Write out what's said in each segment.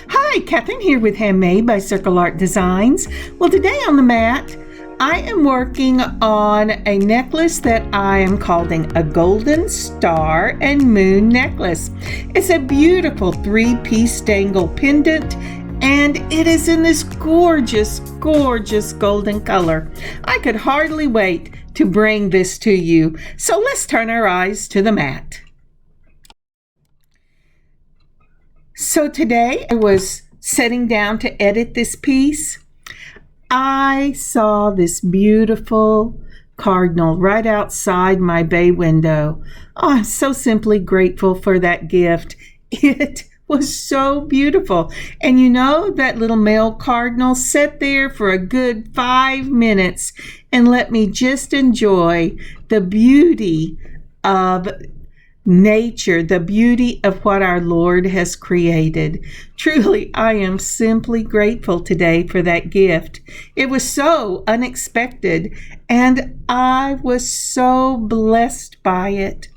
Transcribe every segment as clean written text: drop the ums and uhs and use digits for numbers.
Hi, Kathryn here with Handmade by Circleartdesigns. Well, today on the mat, I am working on a necklace that I am calling a golden star and moon necklace. It's a beautiful 3-piece dangle pendant, and it is in this gorgeous, gorgeous golden color. I could hardly wait to bring this to you. So let's turn our eyes to the mat. So today I was sitting down to edit this piece. I saw this beautiful cardinal right outside my bay window. Oh, I'm so simply grateful for that gift. It was so beautiful. And you know, that little male cardinal sat there for a good 5 minutes and let me just enjoy the beauty of nature, the beauty of what our Lord has created. Truly, I am simply grateful today for that gift. It was so unexpected, and I was so blessed by it.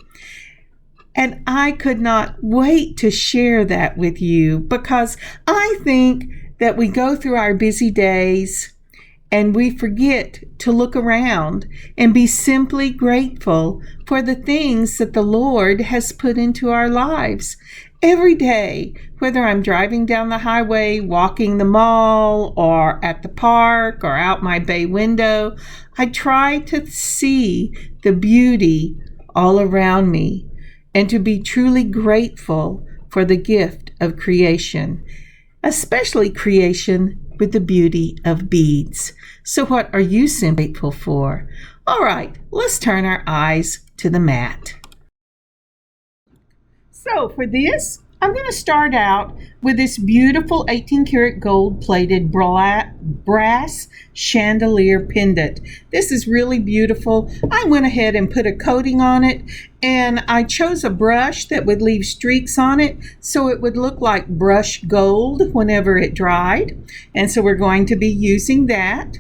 And I could not wait to share that with you, because I think that we go through our busy days and we forget to look around and be simply grateful for the things that the Lord has put into our lives. Every day, whether I'm driving down the highway, walking the mall, or at the park, or out my bay window, I try to see the beauty all around me and to be truly grateful for the gift of creation, especially creation with the beauty of beads. So what are you simply grateful for? All right, let's turn our eyes to the mat. So for this, I'm going to start out with this beautiful 18 karat gold plated brass chandelier pendant. This is really beautiful. I went ahead and put a coating on it, and I chose a brush that would leave streaks on it so it would look like brushed gold whenever it dried. And so we're going to be using that.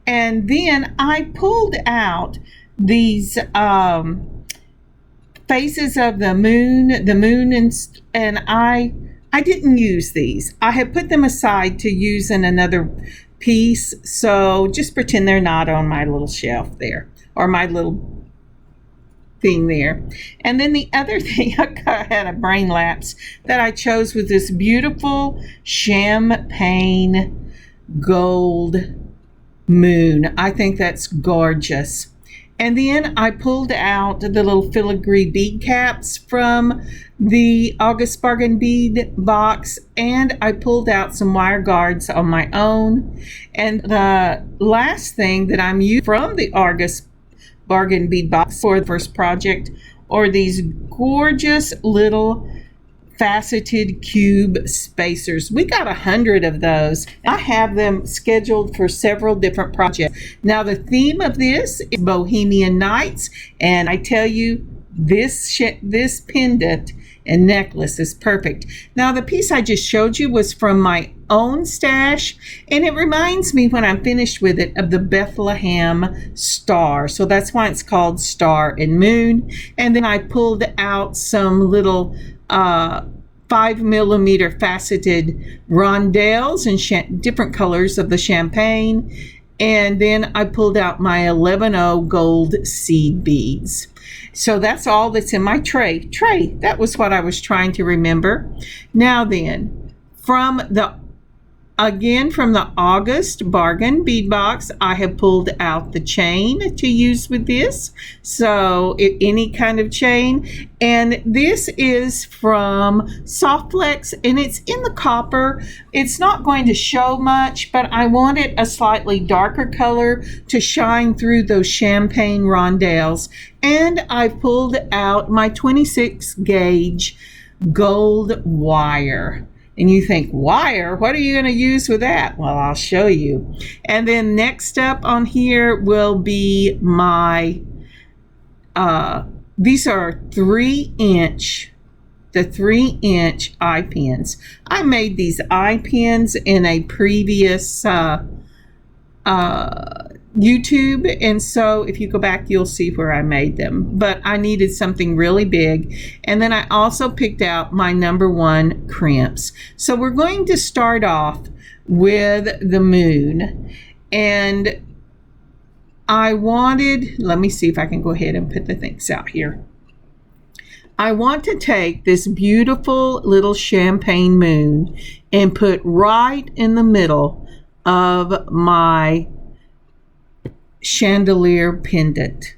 And then I pulled out these faces of the moon, and I didn't use these. I had put them aside to use in another piece, so just pretend they're not on my little shelf there, or my little thing there. And then the other thing, I had a brain lapse, that I chose was this beautiful champagne gold moon. I think that's gorgeous. And then I pulled out the little filigree bead caps from the August Bargain Bead Box, and I pulled out some wire guards on my own. And the last thing that I'm using from the August Bargain Bead Box for the first project are these gorgeous little faceted cube spacers. We got 100 of those. I have them scheduled for several different projects. Now the theme of this is Bohemian nights, and I tell you, this pendant and necklace is perfect. Now the piece I just showed you was from my own stash, and it reminds me, when I'm finished with it, of the Bethlehem star. So that's why it's called Star and Moon. And then I pulled out some little 5mm faceted rondelles in different colors of the champagne. And then I pulled out my 11/0 gold seed beads. So that's all that's in my tray. That was what I was trying to remember. Now then, from the August Bargain Bead Box, I have pulled out the chain to use with this. So any kind of chain. And this is from Soft Flex, and it's in the copper. It's not going to show much, but I wanted a slightly darker color to shine through those champagne rondelles. And I pulled out my 26 gauge gold wire. And you think, wire? What are you going to use with that? Well, I'll show you. And then next up on here will be my, these are 3-inch, the 3-inch eye pins. I made these eye pins in a previous YouTube, and so if you go back you'll see where I made them, but I needed something really big. And then I also picked out my number 1 crimps. So we're going to start off with the moon, and I wanted, let me see if I can go ahead and put the things out here. I want to take this beautiful little champagne moon and put right in the middle of my chandelier pendant.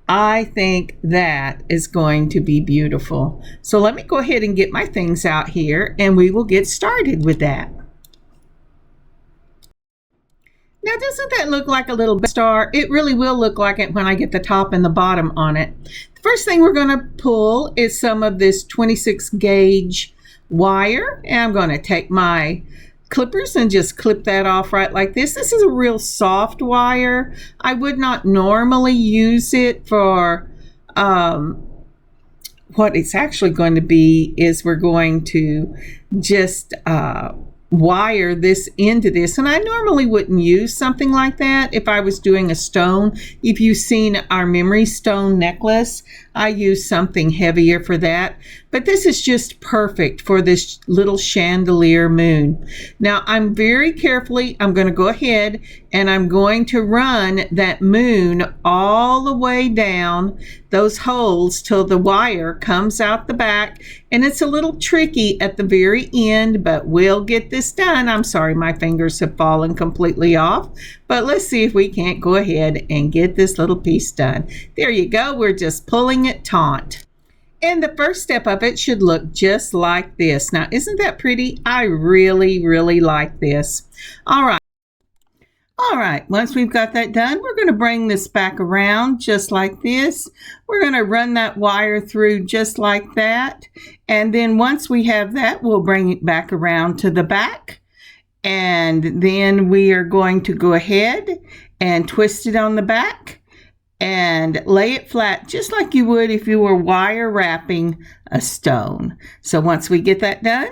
I think that is going to be beautiful. So let me go ahead and get my things out here and we will get started with that. Now, doesn't that look like a little star? It really will look like it when I get the top and the bottom on it. The first thing we're going to pull is some of this 26 gauge wire, and I'm going to take my clippers and just clip that off right like this. This is a real soft wire. I would not normally use it for what it's actually going to be is we're going to just wire this into this, and I normally wouldn't use something like that if I was doing a stone. If you've seen our memory stone necklace, I use something heavier for that, but this is just perfect for this little chandelier moon. Now I'm very carefully, I'm going to go ahead and I'm going to run that moon all the way down those holes till the wire comes out the back, and it's a little tricky at the very end, but we'll get this done. I'm sorry my fingers have fallen completely off, but let's see if we can't go ahead and get this little piece done. There you go, we're just pulling it taut. And the first step of it should look just like this. Now, isn't that pretty? I really, really like this. All right, once we've got that done, we're going to bring this back around just like this. We're going to run that wire through just like that. And then once we have that, we'll bring it back around to the back. And then we are going to go ahead and twist it on the back and lay it flat just like you would if you were wire wrapping a stone. So once we get that done,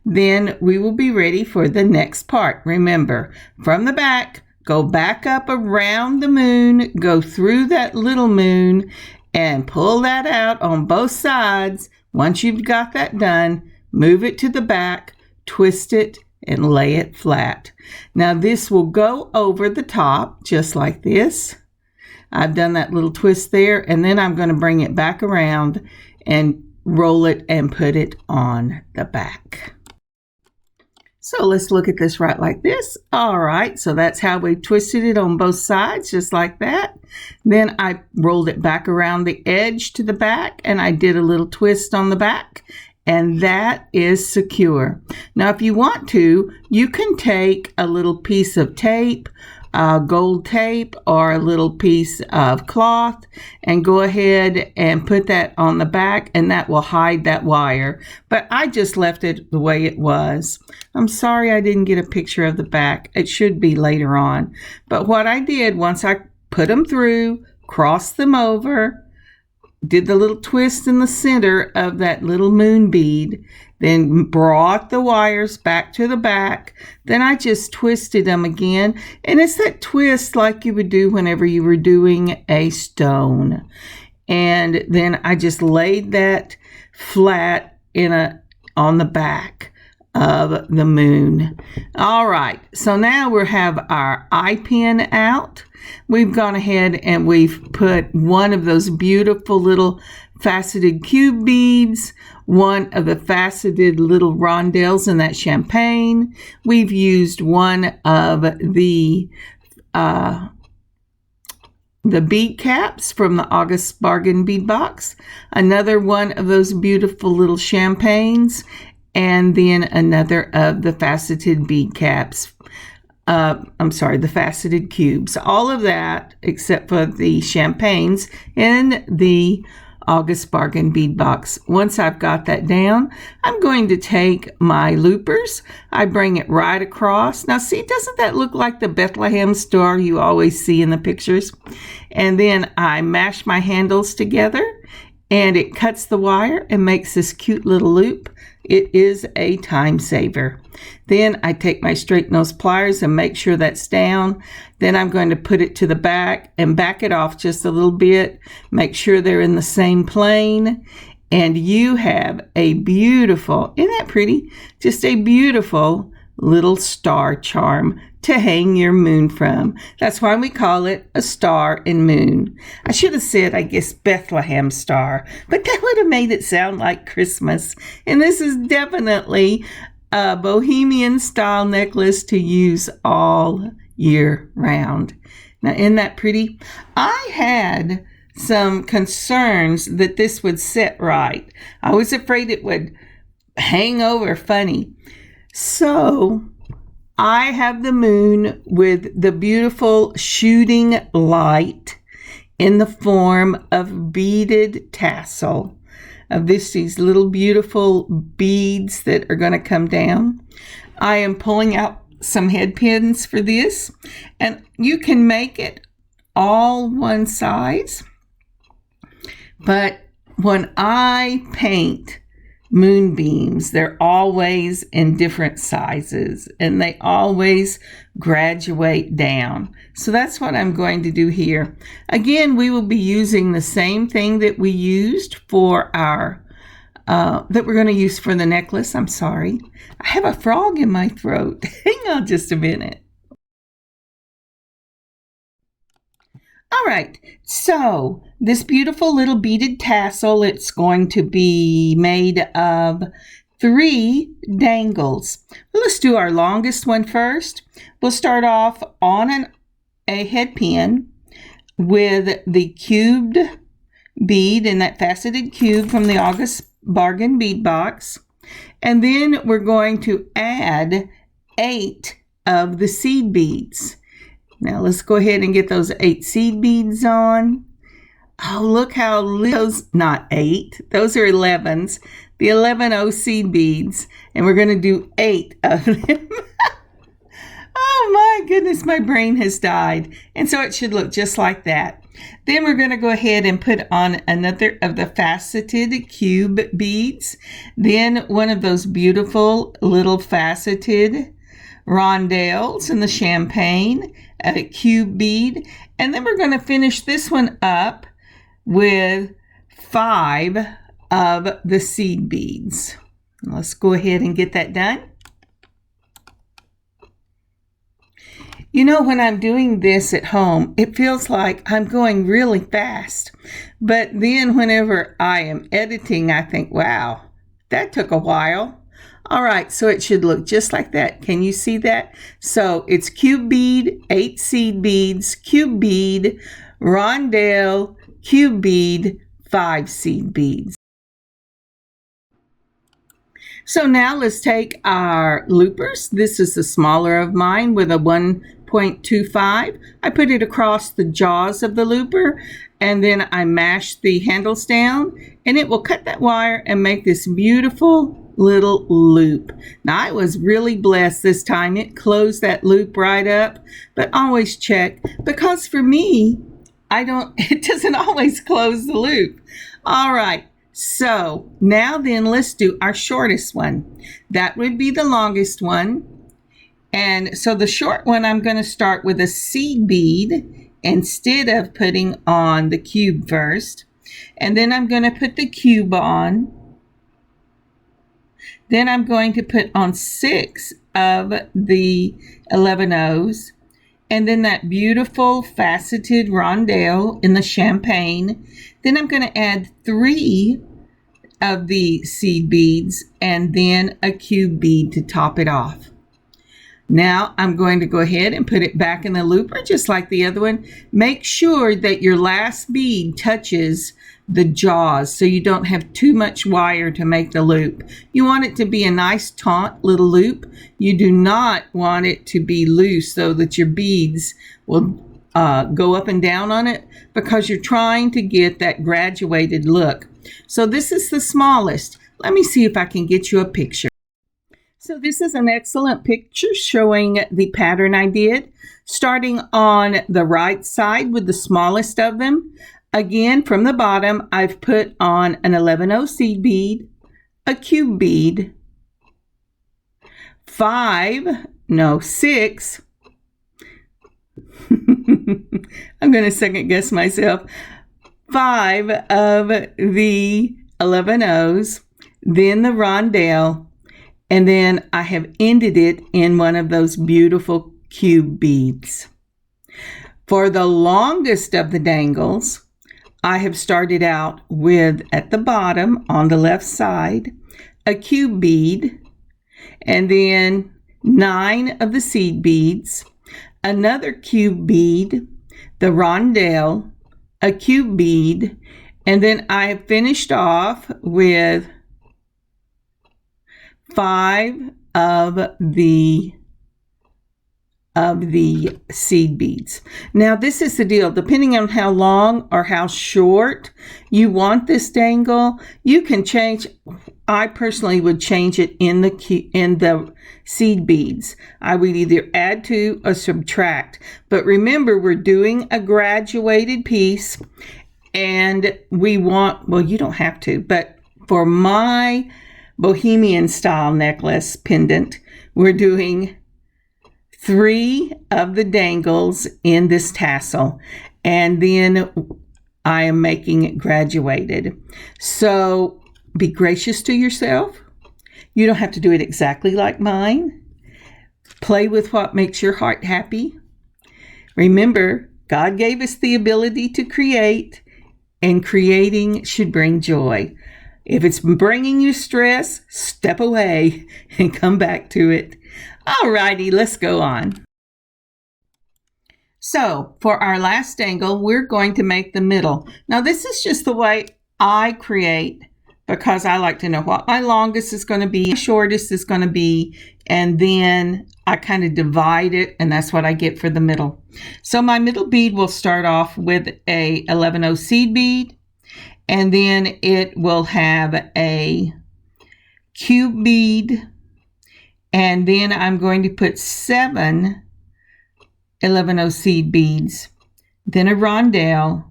then we will be ready for the next part. Remember, from the back, go back up around the moon, go through that little moon, and pull that out on both sides. Once you've got that done, move it to the back, twist it, and lay it flat. Now this will go over the top just like this. I've done that little twist there, and then I'm going to bring it back around and roll it and put it on the back. So let's look at this right like this. All right, so that's how we twisted it on both sides, just like that. Then I rolled it back around the edge to the back, and I did a little twist on the back, and that is secure. Now, if you want to, you can take a little piece of tape, gold tape, or a little piece of cloth and go ahead and put that on the back, and that will hide that wire. But I just left it the way it was. I'm sorry I didn't get a picture of the back. It should be later on. But what I did, once I put them through, crossed them over, did the little twist in the center of that little moon bead, then brought the wires back to the back. Then I just twisted them again. And it's that twist like you would do whenever you were doing a stone. And then I just laid that flat on the back of the moon. All right, so now we have our eye pin out. We've gone ahead and we've put one of those beautiful little faceted cube beads, one of the faceted little rondelles in that champagne. We've used one of the bead caps from the August Bargain Bead Box, another one of those beautiful little champagnes, and then another of the faceted bead caps. The faceted cubes. All of that except for the champagnes in the August Bargain Bead Box. Once I've got that down, I'm going to take my loopers. I bring it right across. Now see, doesn't that look like the Bethlehem star you always see in the pictures? And then I mash my handles together and it cuts the wire and makes this cute little loop. It is a time saver. Then I take my straight nose pliers and make sure that's down. Then I'm going to put it to the back and back it off just a little bit. Make sure they're in the same plane. And you have a beautiful, isn't that pretty? Just a beautiful little star charm to hang your moon from. That's why we call it a star and moon. I should have said, I guess, Bethlehem star, but that would have made it sound like Christmas. And this is definitely a Bohemian style necklace to use all year round. Now, isn't that pretty? I had some concerns that this would sit right. I was afraid it would hang over funny. So I have the moon with the beautiful shooting light in the form of beaded tassel of these little beautiful beads that are going to come down. I am pulling out some head pins for this, and you can make it all one size. But when I paint moonbeams, they're always in different sizes and they always graduate down. So that's what I'm going to do here. Again, we will be using the same thing that we used for our that we're going to use for the necklace. I'm sorry. I have a frog in my throat. Hang on just a minute. All right, so this beautiful little beaded tassel, it's going to be made of 3 dangles. Well, let's do our longest one first. We'll start off on a head pin with the cubed bead in that faceted cube from the August Bargain Bead Box. And then we're going to add 8 of the seed beads. Now let's go ahead and get those 8 seed beads on. Oh, look how those, not 8, those are 11s. The 11 seed beads, and we're going to do 8 of them. Oh my goodness, my brain has died. And so it should look just like that. Then we're going to go ahead and put on another of the faceted cube beads. Then one of those beautiful little faceted rondelles in the champagne, a cube bead, and then we're going to finish this one up with 5 of the seed beads. Let's go ahead and get that done. You know, when I'm doing this at home, it feels like I'm going really fast. But then whenever I am editing, I think, wow, that took a while. All right, so it should look just like that. Can you see that? So it's cube bead, 8 seed beads, cube bead, rondelle, cube bead, 5 seed beads. So now let's take our loopers. This is the smaller of mine with a 1.25. I put it across the jaws of the looper, and then I mash the handles down, and it will cut that wire and make this beautiful little loop. Now I was really blessed this time. It closed that loop right up, but always check, because for me, it doesn't always close the loop. All right, so now then let's do our shortest one. That would be the longest one. And so the short one, I'm going to start with a seed bead instead of putting on the cube first. And then I'm going to put the cube on. Then I'm going to put on 6 of the 11 O's, and then that beautiful faceted rondelle in the champagne. Then I'm going to add 3 of the seed beads and then a cube bead to top it off. Now I'm going to go ahead and put it back in the looper just like the other one. Make sure that your last bead touches the jaws so you don't have too much wire to make the loop. You want it to be a nice taut little loop. You do not want it to be loose so that your beads will go up and down on it, because you're trying to get that graduated look. So this is the smallest. Let me see if I can get you a picture. So this is an excellent picture showing the pattern I did. Starting on the right side with the smallest of them, Again, from the bottom, I've put on an 11-0 seed bead, a cube bead, 6. I'm going to second guess myself. 5 of the 11-0s, then the rondelle, and then I have ended it in one of those beautiful cube beads. For the longest of the dangles, I have started out with, at the bottom on the left side, a cube bead, and then 9 of the seed beads, another cube bead, the rondelle, a cube bead, and then I have finished off with 5 of the seed beads. Now this is the deal, depending on how long or how short you want this dangle, you can change. I personally would change it in the seed beads. I would either add to or subtract. But remember, we're doing a graduated piece, and we want, well, you don't have to, but for my Bohemian style necklace pendant, we're doing 3 of the dangles in this tassel, and then I am making it graduated. So be gracious to yourself. You don't have to do it exactly like mine. Play with what makes your heart happy. Remember, God gave us the ability to create, and creating should bring joy. If it's bringing you stress, step away and come back to it. Alrighty, let's go on. So for our last dangle, we're going to make the middle. Now this is just the way I create, because I like to know what my longest is going to be, shortest is going to be, and then I kind of divide it, and that's what I get for the middle. So my middle bead will start off with a 11-0 seed bead, and then it will have a cube bead, and then I'm going to put 7 11-0 seed beads, then a rondelle,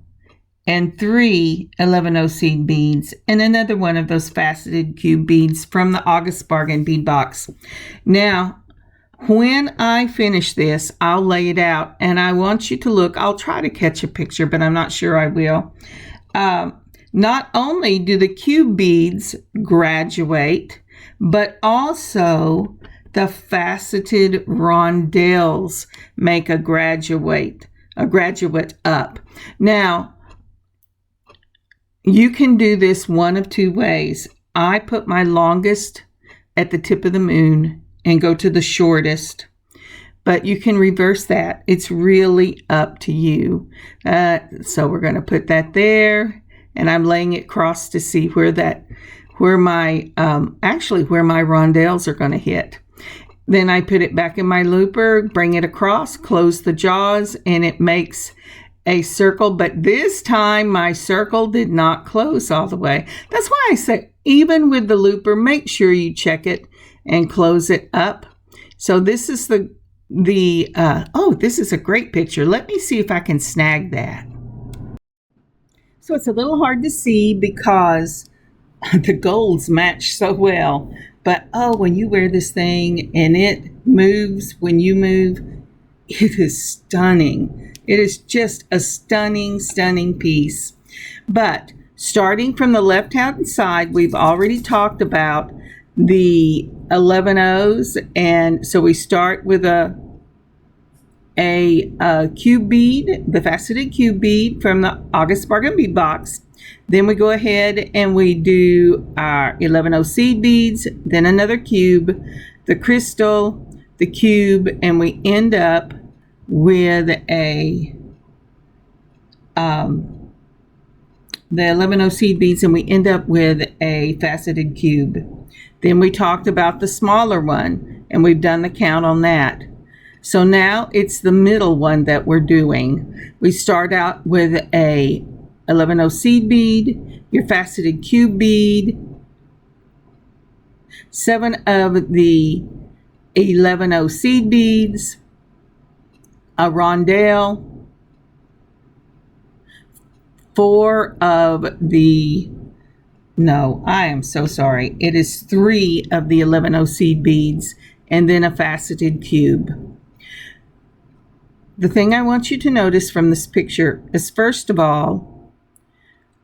and 3 11-0 seed beads, and another one of those faceted cube beads from the August Bargain Bead Box. Now, when I finish this, I'll lay it out, and I want you to look. I'll try to catch a picture, but I'm not sure I will. Not only do the cube beads graduate, but also the faceted rondelles make a graduate up. Now, you can do this one of 2 ways. I put my longest at the tip of the moon and go to the shortest, but you can reverse that. It's really up to you. So we're going to put that there, and I'm laying it cross to see where my rondelles are going to hit. Then I put it back in my looper, bring it across, close the jaws, and it makes a circle. But this time my circle did not close all the way. That's why I say, even with the looper, make sure you check it and close it up. So this is this is a great picture. Let me see if I can snag that. So it's a little hard to see because the golds match so well. But when you wear this thing and it moves when you move, it is stunning. It is just a stunning, stunning piece. But starting from the left-hand side, we've already talked about the 11-0s. And so we start with a cube bead, the faceted cube bead from the August Bargain Bead Box. Then we go ahead and we do our 11-0 seed beads, then another cube, the crystal, the cube, and we end up with the 11-0 seed beads, and we end up with a faceted cube. Then we talked about the smaller one, and we've done the count on that. So now it's the middle one that we're doing. We start out with a 11-0 seed bead, your faceted cube bead, 7 of the 11-0 seed beads, a rondelle, 4 of the, no, I am so sorry. It is 3 of the 11 seed beads and then a faceted cube. The thing I want you to notice from this picture is, first of all,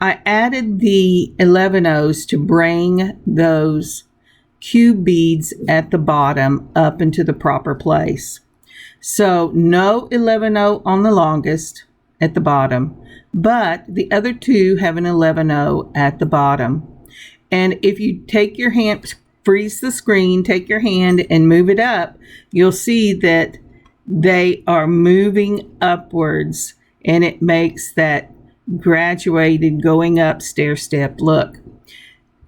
I added the 11 to bring those cube beads at the bottom up into the proper place. So no 11 on the longest at the bottom, but the other 2 have an 11 at the bottom. And if you take your hand, freeze the screen, take your hand and move it up, you'll see that they are moving upwards, and it makes that graduated going up stair step look.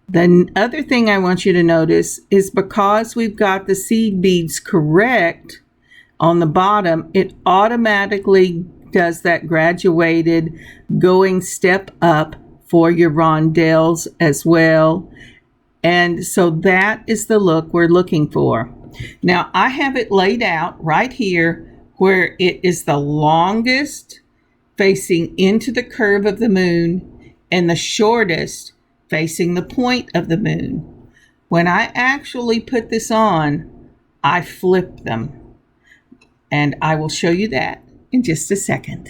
The other thing I want you to notice is, because we've got the seed beads correct on the bottom, it automatically does that graduated going step up for your rondelles as well. And so that is the look we're looking for. Now I have it laid out right here where it is the longest facing into the curve of the moon and the shortest facing the point of the moon. When I actually put this on, I flip them, and I will show you that in just a second.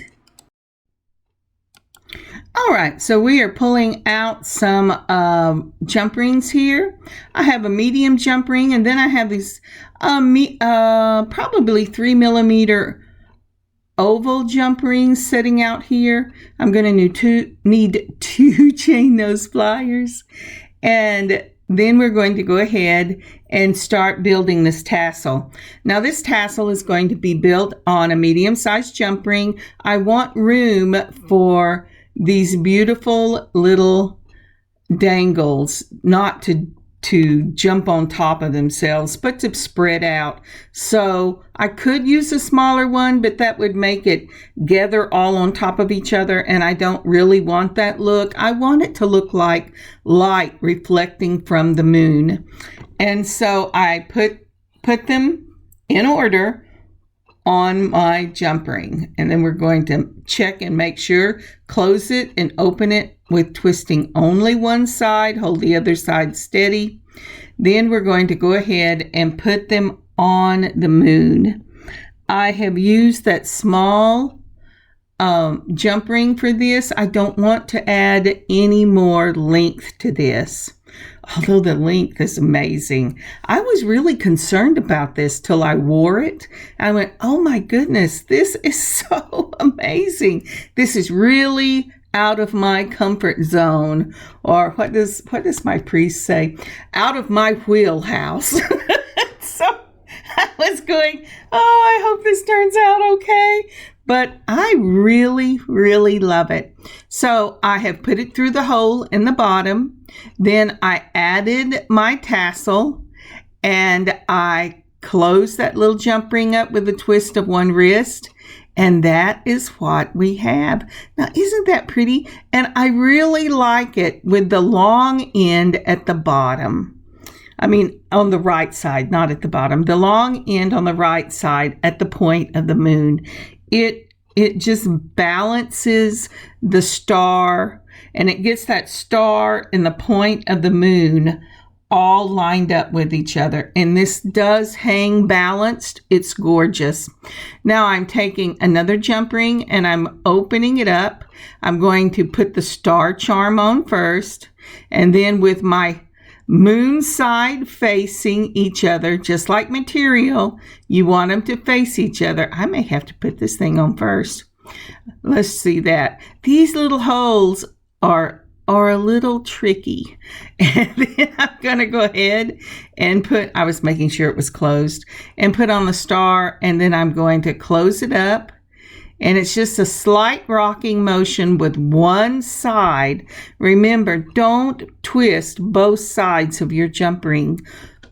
All right, so we are pulling out some jump rings here. I have a medium jump ring, and then I have these probably 3mm oval jump rings sitting out here. I'm going to need to chain those pliers, and then we're going to go ahead and start building this tassel. Now this tassel is going to be built on a medium-sized jump ring. I want room for these beautiful little dangles, not to jump on top of themselves, but to spread out. So I could use a smaller one, but that would make it gather all on top of each other, and I don't really want that look. I want it to look like light reflecting from the moon. And so I put them in order on my jump ring, and then we're going to check and make sure, close it and open it with twisting only one side, hold the other side steady. Then we're going to go ahead and put them on the moon. I have used that small jump ring for this. I don't want to add any more length to this, although the length is amazing. I was really concerned about this till I wore it. I went, oh my goodness, this is so amazing. This is really out of my comfort zone, or what does my priest say? Out of my wheelhouse. So I was going, oh, I hope this turns out okay. But I really, really love it. So I have put it through the hole in the bottom. Then I added my tassel, and I closed that little jump ring up with a twist of one wrist. And that is what we have. Now, isn't that pretty? And I really like it with the long end at the bottom. I mean, on the right side, not at the bottom. The long end on the right side at the point of the moon. It just balances the star, and it gets that star and the point of the moon all lined up with each other. And this does hang balanced. It's gorgeous. Now I'm taking another jump ring and I'm opening it up. I'm going to put the star charm on first, and then with my moon side facing each other, just like material, you want them to face each other. I may have to put this thing on first. Let's see that. These little holes are a little tricky. And then I'm going to go ahead and I was making sure it was closed, and put on the star, and then I'm going to close it up. And it's just a slight rocking motion with one side. Remember, don't twist both sides of your jump ring.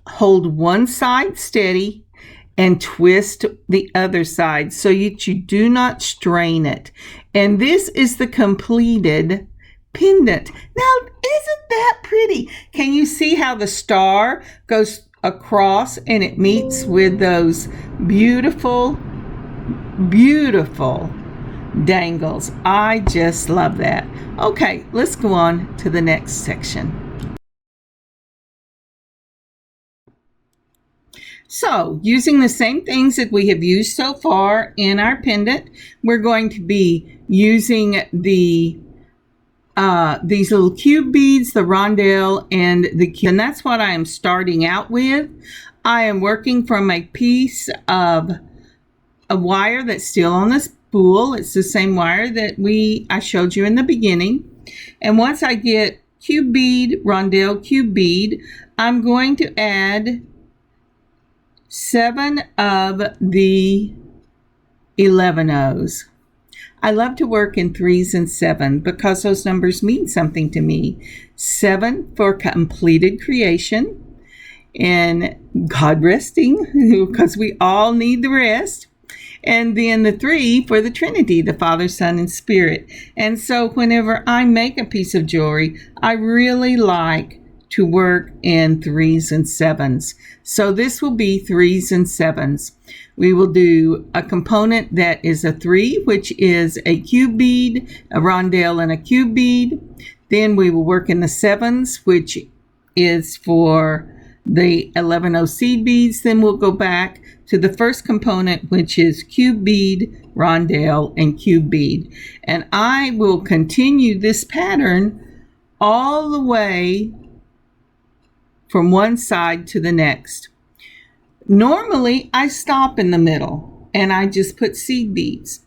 Hold one side steady and twist the other side so that you do not strain it. And this is the completed pendant. Now, isn't that pretty? Can you see how the star goes across and it meets with those beautiful, beautiful dangles. I just love that. Okay, let's go on to the next section. So, using the same things that we have used so far in our pendant, we're going to be using these little cube beads, the rondelle, and and that's what I am starting out with. I am working from a piece of a wire that's still on the spool. It's the same wire that I showed you in the beginning. And once I get cube bead, rondelle, cube bead, I'm going to add 7 of the 11-O's. I love to work in 3s and 7 because those numbers mean something to me. 7 for completed creation and God resting, because we all need the rest. And then the 3 for the Trinity, the Father, Son, and Spirit. And so whenever I make a piece of jewelry, I really like to work in 3s and 7s. So this will be 3s and 7s. We will do a component that is a 3, which is a cube bead, a rondelle, and a cube bead. Then we will work in the 7s, which is for the 11-O seed beads. Then we'll go back to the first component, which is cube bead, rondelle, and cube bead. And I will continue this pattern all the way from one side to the next. Normally, I stop in the middle and I just put seed beads.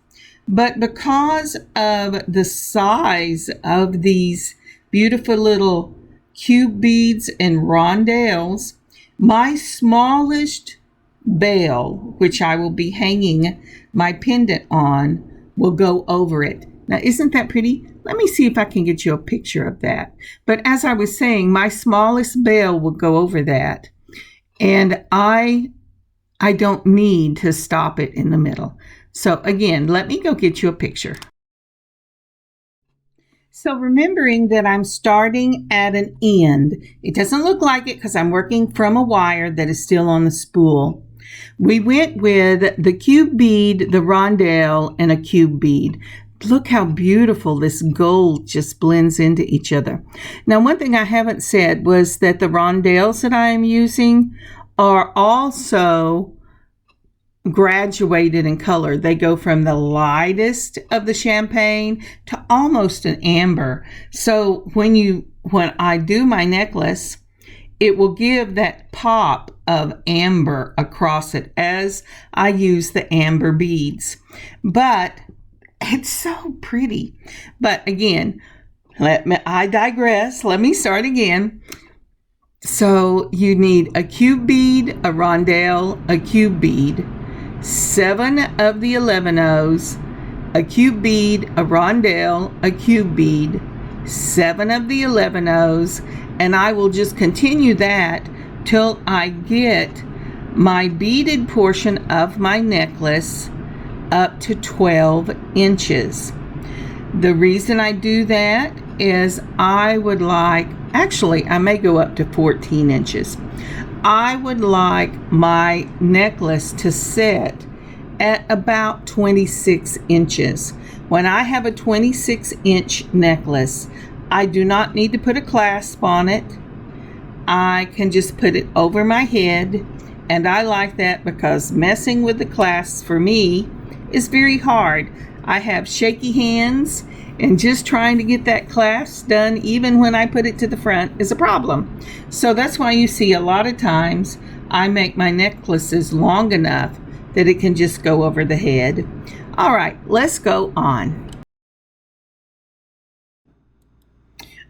But because of the size of these beautiful little cube beads and rondelles, my smallest bell, which I will be hanging my pendant on, will go over it. Now, isn't that pretty? Let me see if I can get you a picture of that. But as I was saying, my smallest bell will go over that. And I don't need to stop it in the middle. So again, let me go get you a picture. So remembering that I'm starting at an end, it doesn't look like it because I'm working from a wire that is still on the spool. We went with the cube bead, the rondelle, and a cube bead. Look how beautiful this gold just blends into each other. Now, one thing I haven't said was that the rondelles that I am using are also graduated in color. They go from the lightest of the champagne to almost an amber. So when I do my necklace, it will give that pop of amber across it as I use the amber beads. But it's so pretty. But again, I digress. Let me start again. So you need a cube bead, a rondelle, a cube bead, 7 of the 11-O's, a cube bead, a rondelle, a cube bead, 7 of the 11-O's, and I will just continue that till I get my beaded portion of my necklace up to 12 inches. The reason I do that is I would like, actually I may go up to 14 inches. I would like my necklace to sit at about 26 inches. When I have a 26-inch necklace, I do not need to put a clasp on it. I can just put it over my head, and I like that because messing with the clasps for me is very hard. I have shaky hands, and just trying to get that clasp done even when I put it to the front is a problem. So that's why you see a lot of times I make my necklaces long enough that it can just go over the head. All right, let's go on.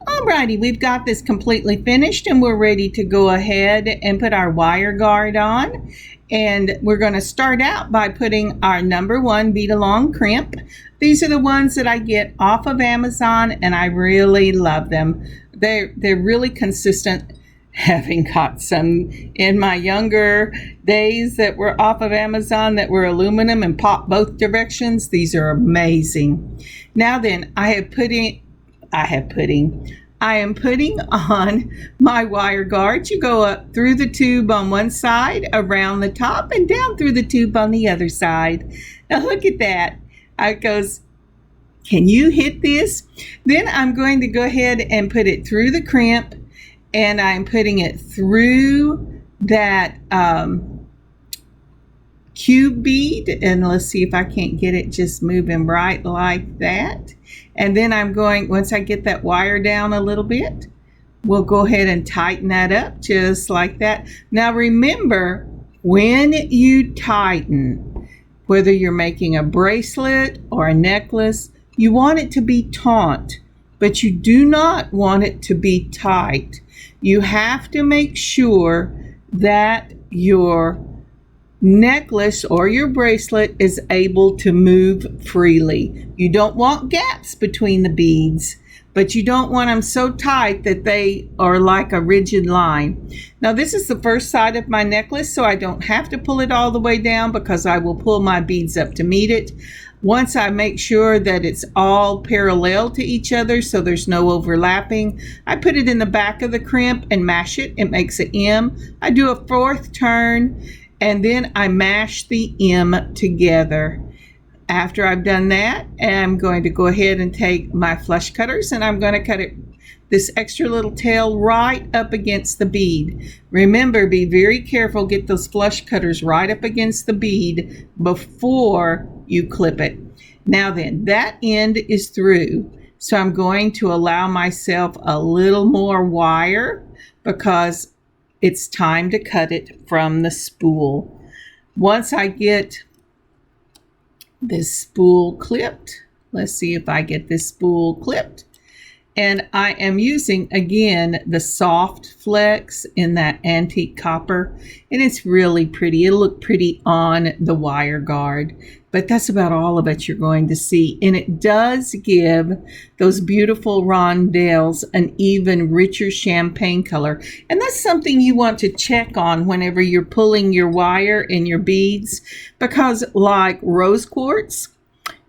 Alrighty, we've got this completely finished and we're ready to go ahead and put our wire guard on. And we're going to start out by putting our number 1 bead along crimp. These are the ones that I get off of Amazon and I really love them. They're really consistent. Having got some in my younger days that were off of Amazon that were aluminum and pop both directions. These are amazing. Now then, I am putting on my wire guard. You go up through the tube on one side, around the top, and down through the tube on the other side. Now look at that. It goes Can you hit this? Then I'm going to go ahead and put it through the crimp, and I'm putting it through that cube bead, and let's see if I can't get it just moving right like that. And then I'm going, once I get that wire down a little bit, we'll go ahead and tighten that up just like that. Now remember, when you tighten, whether you're making a bracelet or a necklace, you want it to be taut, but you do not want it to be tight. You have to make sure that your necklace or your bracelet is able to move freely. You don't want gaps between the beads, but you don't want them so tight that they are like a rigid line. Now this is the first side of my necklace, so I don't have to pull it all the way down because I will pull my beads up to meet it. Once I make sure that it's all parallel to each other so there's no overlapping, I put it in the back of the crimp and mash it. It makes an M. I do a 4th turn, and then I mash the M together. After I've done that, I'm going to go ahead and take my flush cutters, and I'm going to cut it, this extra little tail, right up against the bead. Remember, be very careful, get those flush cutters right up against the bead before you clip it. Now then, that end is through, so I'm going to allow myself a little more wire because it's time to cut it from the spool. Once I get this spool clipped, let's see if I get this spool clipped, and I am using again the soft flex in that antique copper, and it's really pretty. It'll look pretty on the wire guard, but that's about all of it you're going to see. And it does give those beautiful rondelles an even richer champagne color, and that's something you want to check on whenever you're pulling your wire and your beads, because like rose quartz,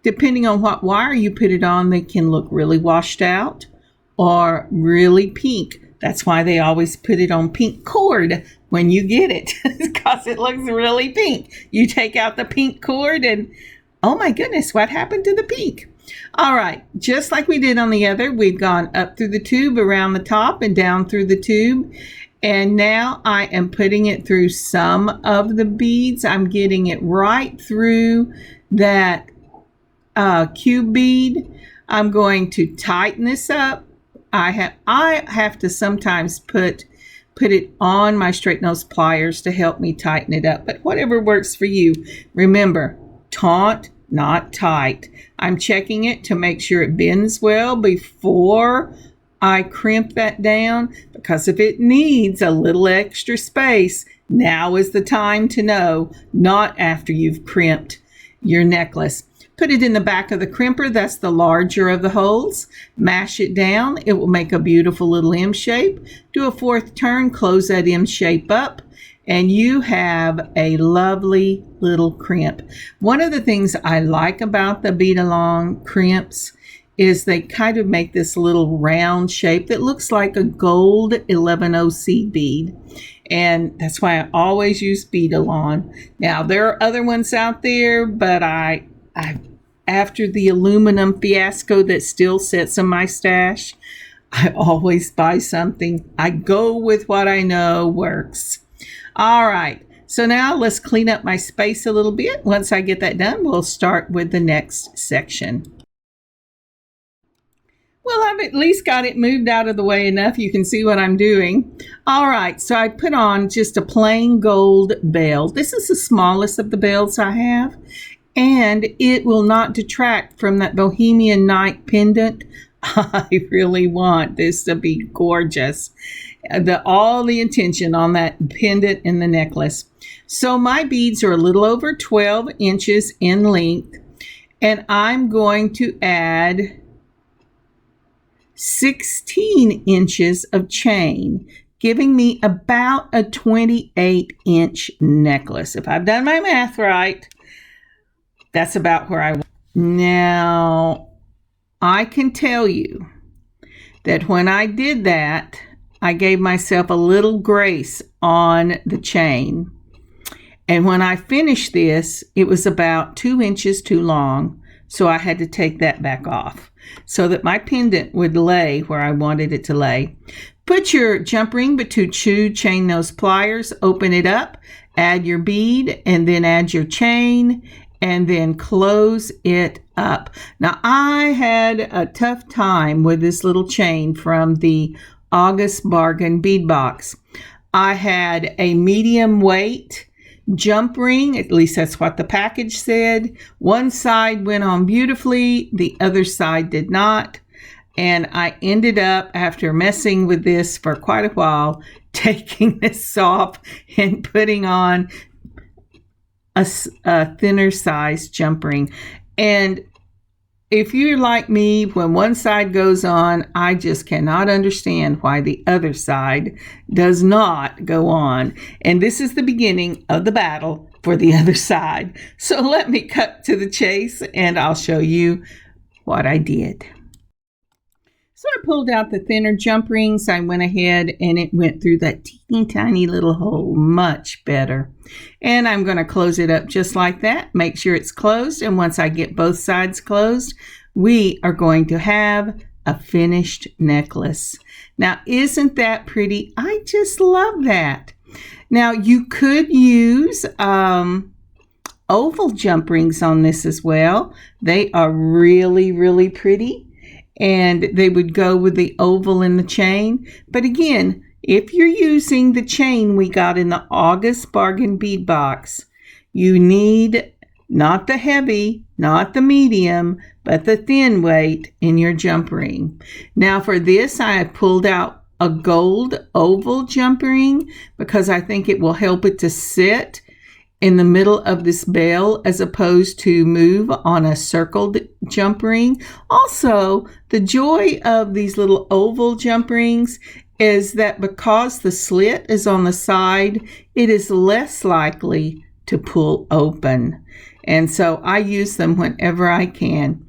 depending on what wire you put it on, they can look really washed out or really pink. That's why they always put it on pink cord when you get it, because it looks really pink. You take out the pink cord and oh my goodness, what happened to the pink? All right, just like we did on the other, we've gone up through the tube, around the top, and down through the tube. And now I am putting it through some of the beads. I'm getting it right through that cube bead. I'm going to tighten this up. I have to sometimes put it on my straight nose pliers to help me tighten it up, but whatever works for you. Remember, taut, not tight. I'm checking it to make sure it bends well before I crimp that down, because if it needs a little extra space, now is the time to know, not after you've crimped your necklace. Put it in the back of the crimper, that's the larger of the holes. Mash it down, it will make a beautiful little M shape. Do a 4th turn, close that M shape up, and you have a lovely little crimp. One of the things I like about the bead along crimps is they kind of make this little round shape that looks like a gold 11OC bead. And that's why I always use bead along. Now there are other ones out there, but after the aluminum fiasco that still sits in my stash, I always buy something. I go with what I know works. All right, so now let's clean up my space a little bit. Once I get that done, we'll start with the next section. Well, I've at least got it moved out of the way enough you can see what I'm doing. All right, so I put on just a plain gold bell. This is the smallest of the bells I have, and it will not detract from that Bohemian night pendant. I really want this to be gorgeous. All the attention on that pendant in the necklace. So my beads are a little over 12 inches in length, and I'm going to add 16 inches of chain, giving me about a 28-inch necklace. If I've done my math right, that's about where I want. Now, I can tell you that when I did that, I gave myself a little grace on the chain. And when I finished this, it was about 2 inches too long. so I had to take that back off so that my pendant would lay where I wanted it to lay. Put your jump ring between two chain nose pliers, open it up, add your bead, and then add your chain, and then close it up. Now, I had a tough time with this little chain from the August Bargain Bead Box. I had a medium weight jump ring, at least that's what the package said. One side went on beautifully, the other side did not. And I ended up, after messing with this for quite a while, taking this off and putting on a thinner size jump ring. And if you're like me, when one side goes on, I just cannot understand why the other side does not go on. And this is the beginning of the battle for the other side. So let me cut to the chase and I'll show you what I did. So I pulled out the thinner jump rings. I went ahead and it went through that teeny tiny little hole much better. And I'm going to close it up just like that. Make sure it's closed. And once I get both sides closed, we are going to have a finished necklace. Now, isn't that pretty? I just love that. Now, you could use oval jump rings on this as well. They are really, really pretty. And they would go with the oval in the chain. But again, if you're using the chain we got in the August Bargain Bead Box, you need not the heavy, not the medium, but the thin weight in your jump ring. Now for this, I pulled out a gold oval jump ring because I think it will help it to sit in the middle of this bell as opposed to move on a circled jump ring. Also, the joy of these little oval jump rings is that because the slit is on the side, it is less likely to pull open. And so I use them whenever I can.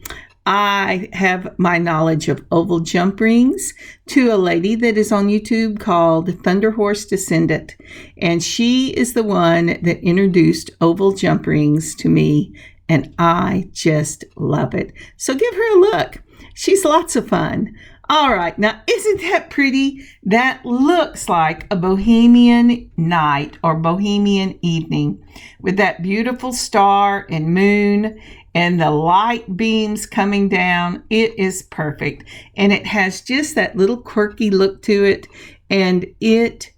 I have my knowledge of oval jump rings to a lady that is on YouTube called Thunder Horse Descendant. And she is the one that introduced oval jump rings to me. And I just love it. So give her a look. She's lots of fun. All right. Now, isn't that pretty? That looks like a Bohemian night or Bohemian evening with that beautiful star and moon and the light beams coming down. It is perfect. And it has just that little quirky look to it. And it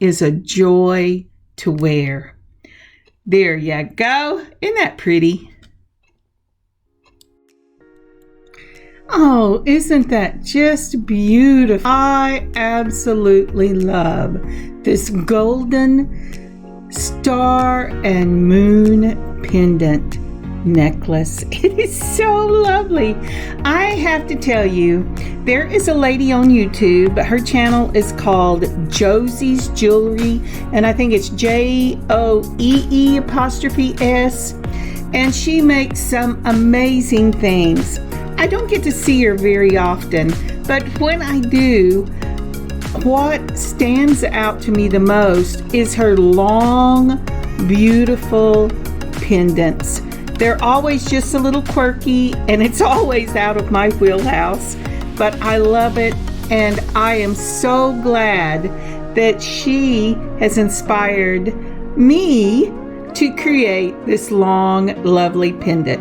is a joy to wear. There you go. Isn't that pretty? Oh, isn't that just beautiful? I absolutely love this golden star and moon pendant necklace. It is so lovely. I have to tell you, there is a lady on YouTube. Her channel is called Josie's Jewelry, and I think it's JOEE''S, and she makes some amazing things. I don't get to see her very often, but when I do, what stands out to me the most is her long, beautiful pendants. They're always just a little quirky, and it's always out of my wheelhouse, but I love it, and I am so glad that she has inspired me to create this long, lovely pendant.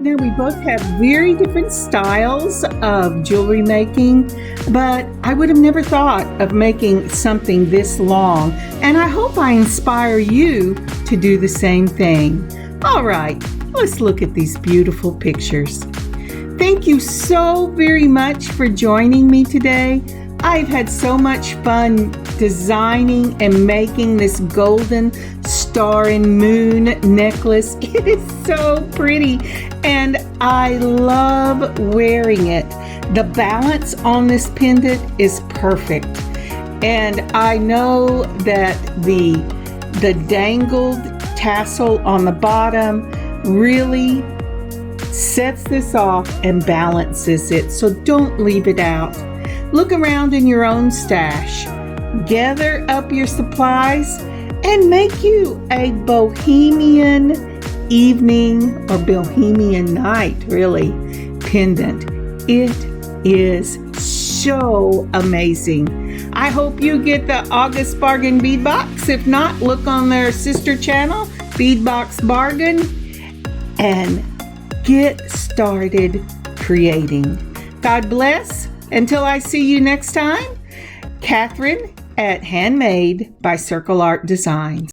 Now, we both have very different styles of jewelry making, but I would have never thought of making something this long, and I hope I inspire you to do the same thing. All right, let's look at these beautiful pictures. Thank you so very much for joining me today. I've had so much fun designing and making this golden star and moon necklace. It is so pretty, and I love wearing it. The balance on this pendant is perfect, and I know that the dangled tassel on the bottom really sets this off and balances it, so don't leave it out. Look around in your own stash, gather up your supplies, and make you a Bohemian evening or Bohemian night, really, pendant. It is so amazing. I hope you get the August Bargain Bead Box. If not, look on their sister channel, Bead Box Bargain, and get started creating. God bless. Until I see you next time, Kathryn at Handmade by Circle Art Designs.